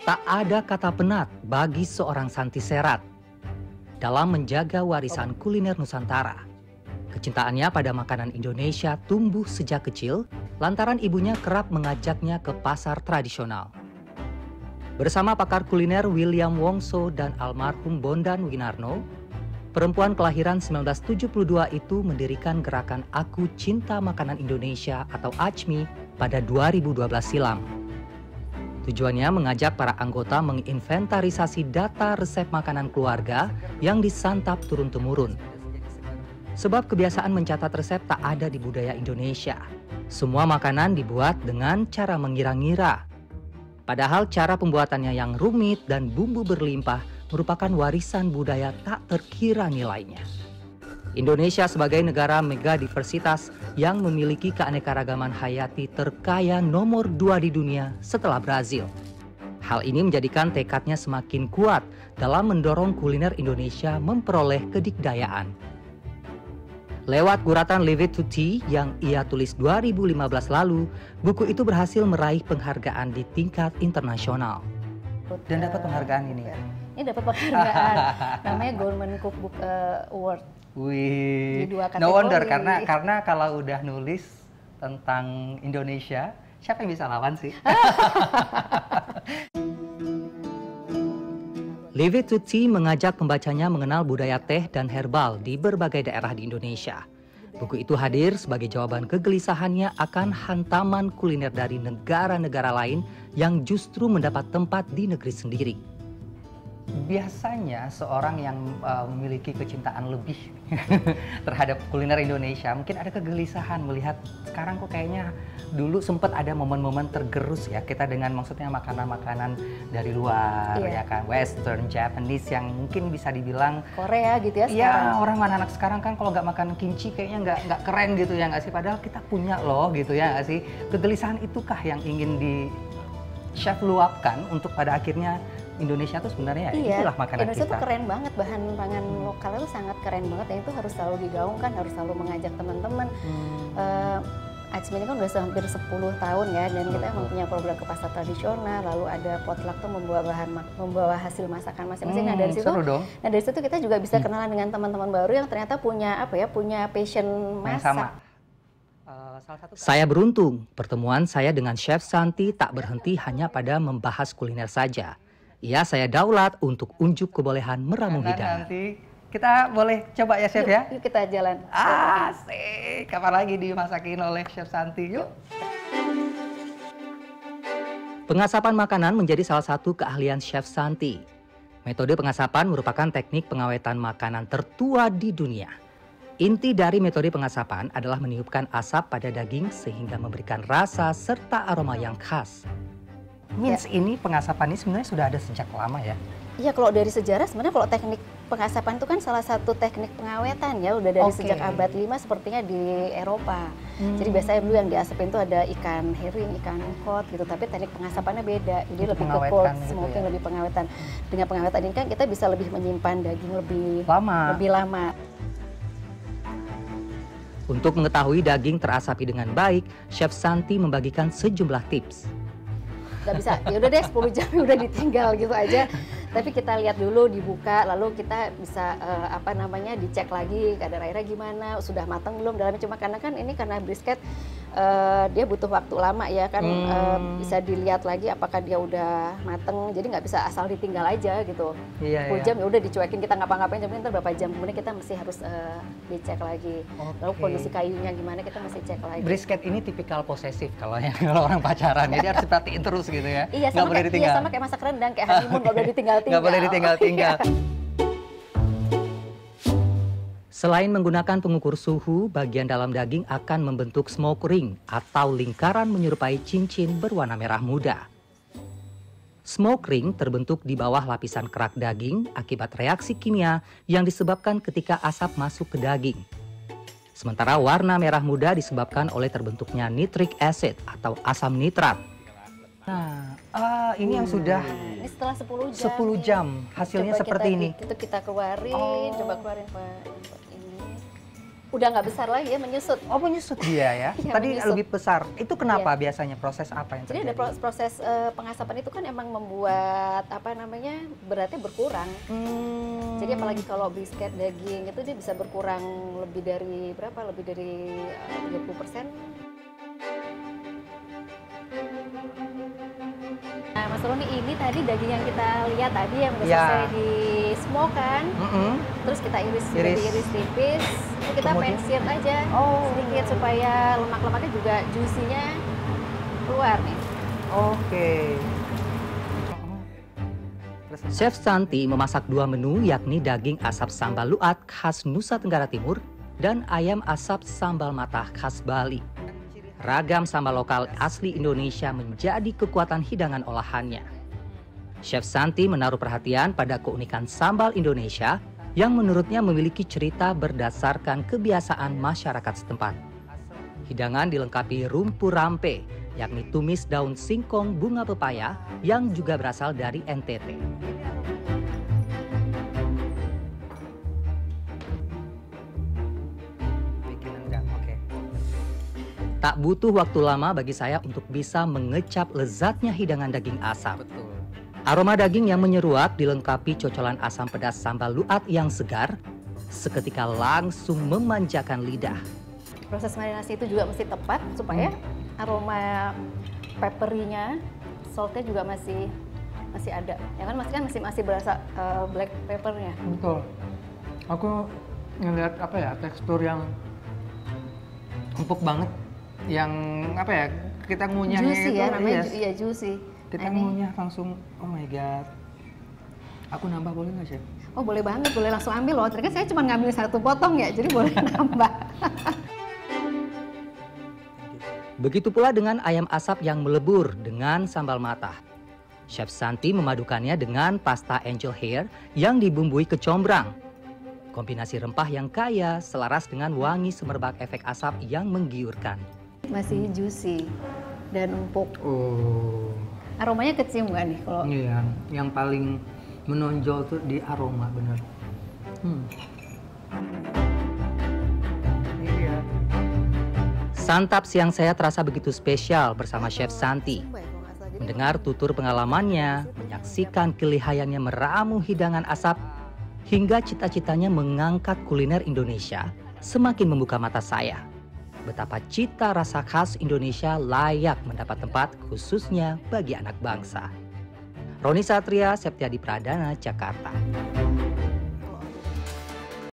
Tak ada kata penat bagi seorang Santi Serat dalam menjaga warisan kuliner Nusantara. Kecintaannya pada makanan Indonesia tumbuh sejak kecil lantaran ibunya kerap mengajaknya ke pasar tradisional. Bersama pakar kuliner William Wongso dan almarhum Bondan Winarno, perempuan kelahiran 1972 itu mendirikan gerakan Aku Cinta Makanan Indonesia atau ACMI pada 2012 silam. Tujuannya mengajak para anggota menginventarisasi data resep makanan keluarga yang disantap turun-temurun. Sebab kebiasaan mencatat resep tak ada di budaya Indonesia. Semua makanan dibuat dengan cara mengira-ngira. Padahal cara pembuatannya yang rumit dan bumbu berlimpah merupakan warisan budaya tak terkira nilainya. Indonesia sebagai negara megadiversitas yang memiliki keanekaragaman hayati terkaya nomor 2 di dunia setelah Brazil. Hal ini menjadikan tekadnya semakin kuat dalam mendorong kuliner Indonesia memperoleh kedikdayaan. Lewat guratan Leave It to Tea yang ia tulis 2015 lalu, buku itu berhasil meraih penghargaan di tingkat internasional. Dan dapat penghargaan ini ya? Ini dapat penghargaan, namanya Gourmet Cookbook Award. Wih, di 2 kategori. No wonder karena kalau udah nulis tentang Indonesia, siapa yang bisa lawan sih? Leave It to Tea mengajak pembacanya mengenal budaya teh dan herbal di berbagai daerah di Indonesia. Buku itu hadir sebagai jawaban kegelisahannya akan hantaman kuliner dari negara-negara lain yang justru mendapat tempat di negeri sendiri. Biasanya seorang yang memiliki kecintaan lebih terhadap kuliner Indonesia mungkin ada kegelisahan melihat sekarang kok kayaknya dulu sempat ada momen-momen tergerus ya kita dengan maksudnya makanan-makanan dari luar ya kan, Western, Japanese yang mungkin bisa dibilang Korea gitu ya sekarang. Iya, orang anak-anak sekarang kan kalau nggak makan kimchi kayaknya nggak keren gitu ya nggak sih, padahal kita punya loh gitu ya nggak sih. Kegelisahan itukah yang ingin di chef luapkan untuk pada akhirnya Indonesia tuh sebenarnya itulah makanan Indonesia kita. tuh keren banget, bahan pangan lokal itu sangat keren banget dan itu harus selalu digaungkan, harus selalu mengajak teman-teman. ACMI ini kan udah hampir 10 tahun ya, dan kita emang punya program ke pasar tradisional, lalu ada potluck tuh membawa hasil masakan masing-masing. Nah dari situ kita juga bisa kenalan dengan teman-teman baru yang ternyata punya punya passion masak. Saya beruntung, pertemuan saya dengan Chef Santi tak berhenti hanya pada membahas kuliner saja. Ia saya daulat untuk unjuk kebolehan meramu hidangan. Nanti kita boleh coba ya Chef ya? Yuk kita jalan. Asik, kapan lagi dimasakin oleh Chef Santi, yuk. Pengasapan makanan menjadi salah satu keahlian Chef Santi. Metode pengasapan merupakan teknik pengawetan makanan tertua di dunia. Inti dari metode pengasapan adalah meniupkan asap pada daging sehingga memberikan rasa serta aroma yang khas. Means ini pengasapan ini sebenarnya sudah ada sejak lama ya? Iya, kalau dari sejarah sebenarnya kalau teknik pengasapan itu kan salah satu teknik pengawetan ya, udah dari sejak abad 5 sepertinya di Eropa. Jadi biasanya dulu yang diasapin itu ada ikan herring, ikan kod gitu, tapi teknik pengasapannya beda. Jadi lebih ke cold smoking, lebih pengawetan. Dengan pengawetan ini kan kita bisa lebih menyimpan daging lebih lama. Untuk mengetahui daging terasapi dengan baik, Chef Santi membagikan sejumlah tips. Nggak bisa, ya udah deh 10 jam udah ditinggal gitu aja. Tapi kita lihat dulu, dibuka, lalu kita bisa dicek lagi kadar airnya gimana, sudah matang belum dalamnya. Cuma karena kan ini karena brisket dia butuh waktu lama ya kan, bisa dilihat lagi apakah dia udah mateng. Jadi nggak bisa asal ditinggal aja gitu. 10 jam ya udah dicuekin, kita ngapa-ngapain, tapi ntar berapa jam kemudian kita mesti harus dicek lagi. Lalu kondisi kayunya gimana kita mesti cek lagi. Brisket ini tipikal posesif kalau orang pacaran, jadi harus diperhatiin terus gitu ya. Iya, sama kayak masak rendang, kayak honeymoon nggak boleh ditinggal-tinggal. Nggak boleh ditinggal-tinggal. Selain menggunakan pengukur suhu, bagian dalam daging akan membentuk smoke ring atau lingkaran menyerupai cincin berwarna merah muda. Smoke ring terbentuk di bawah lapisan kerak daging akibat reaksi kimia yang disebabkan ketika asap masuk ke daging. Sementara warna merah muda disebabkan oleh terbentuknya nitric acid atau asam nitrat. Nah, ini yang sudah ini setelah 10 jam. 10 jam hasilnya seperti ini. Itu kita keluarin, coba keluarin Pak. Ini. Udah nggak besar lagi ya, menyusut. Oh, menyusut dia ya? Iya, Tadi menyusut. lebih besar. Itu kenapa biasanya? Proses apa yang Jadi terjadi? ada proses pengasapan itu kan emang membuat apa namanya beratnya berkurang. Jadi apalagi kalau brisket daging itu dia bisa berkurang lebih dari berapa? Lebih dari 30%. Nah, Mas Roni, ini tadi daging yang kita lihat tadi yang udah selesai di smoke kan, terus kita iris tipis, itu kita Kemudian? pensiun aja sedikit supaya lemak-lemaknya juga juicy-nya keluar nih. Oke. Chef Santi memasak 2 menu, yakni daging asap sambal luat khas Nusa Tenggara Timur dan ayam asap sambal matah khas Bali. Ragam sambal lokal asli Indonesia menjadi kekuatan hidangan olahannya. Chef Santi menaruh perhatian pada keunikan sambal Indonesia yang menurutnya memiliki cerita berdasarkan kebiasaan masyarakat setempat. Hidangan dilengkapi rumpu rampe, yakni tumis daun singkong bunga pepaya yang juga berasal dari NTT. Tak butuh waktu lama bagi saya untuk bisa mengecap lezatnya hidangan daging asap. Betul. Aroma daging yang menyeruak dilengkapi cocolan asam pedas sambal luat yang segar, seketika langsung memanjakan lidah. Proses marinasi itu juga mesti tepat supaya aroma peppery-nya, saltnya juga masih ada. Ya kan masih berasa black pepper-nya. Betul. Aku ngelihat apa ya, tekstur yang empuk banget, yang apa ya, kita ngunyahnya Juicy itu ya, namanya iya, juicy. kita ngunyah langsung, oh my god. Aku nambah boleh nggak, Chef? Oh boleh banget, boleh langsung ambil loh. Ternyata saya cuma ngambil 1 potong ya, jadi boleh nambah. Begitu pula dengan ayam asap yang melebur dengan sambal matah. Chef Santi memadukannya dengan pasta angel hair yang dibumbui kecombrang. Kombinasi rempah yang kaya selaras dengan wangi semerbak efek asap yang menggiurkan. Masih juicy dan empuk. Oh. Aromanya kecium nggak nih kalau? Iya, yang paling menonjol tuh di aroma, bener. Iya. Santap siang saya terasa begitu spesial bersama Chef Santi. Mendengar tutur pengalamannya, menyaksikan kelihayannya meramu hidangan asap, hingga cita-citanya mengangkat kuliner Indonesia semakin membuka mata saya. Betapa cita rasa khas Indonesia layak mendapat tempat khususnya bagi anak bangsa. Roni Satria, Septiadi Pradana, Jakarta.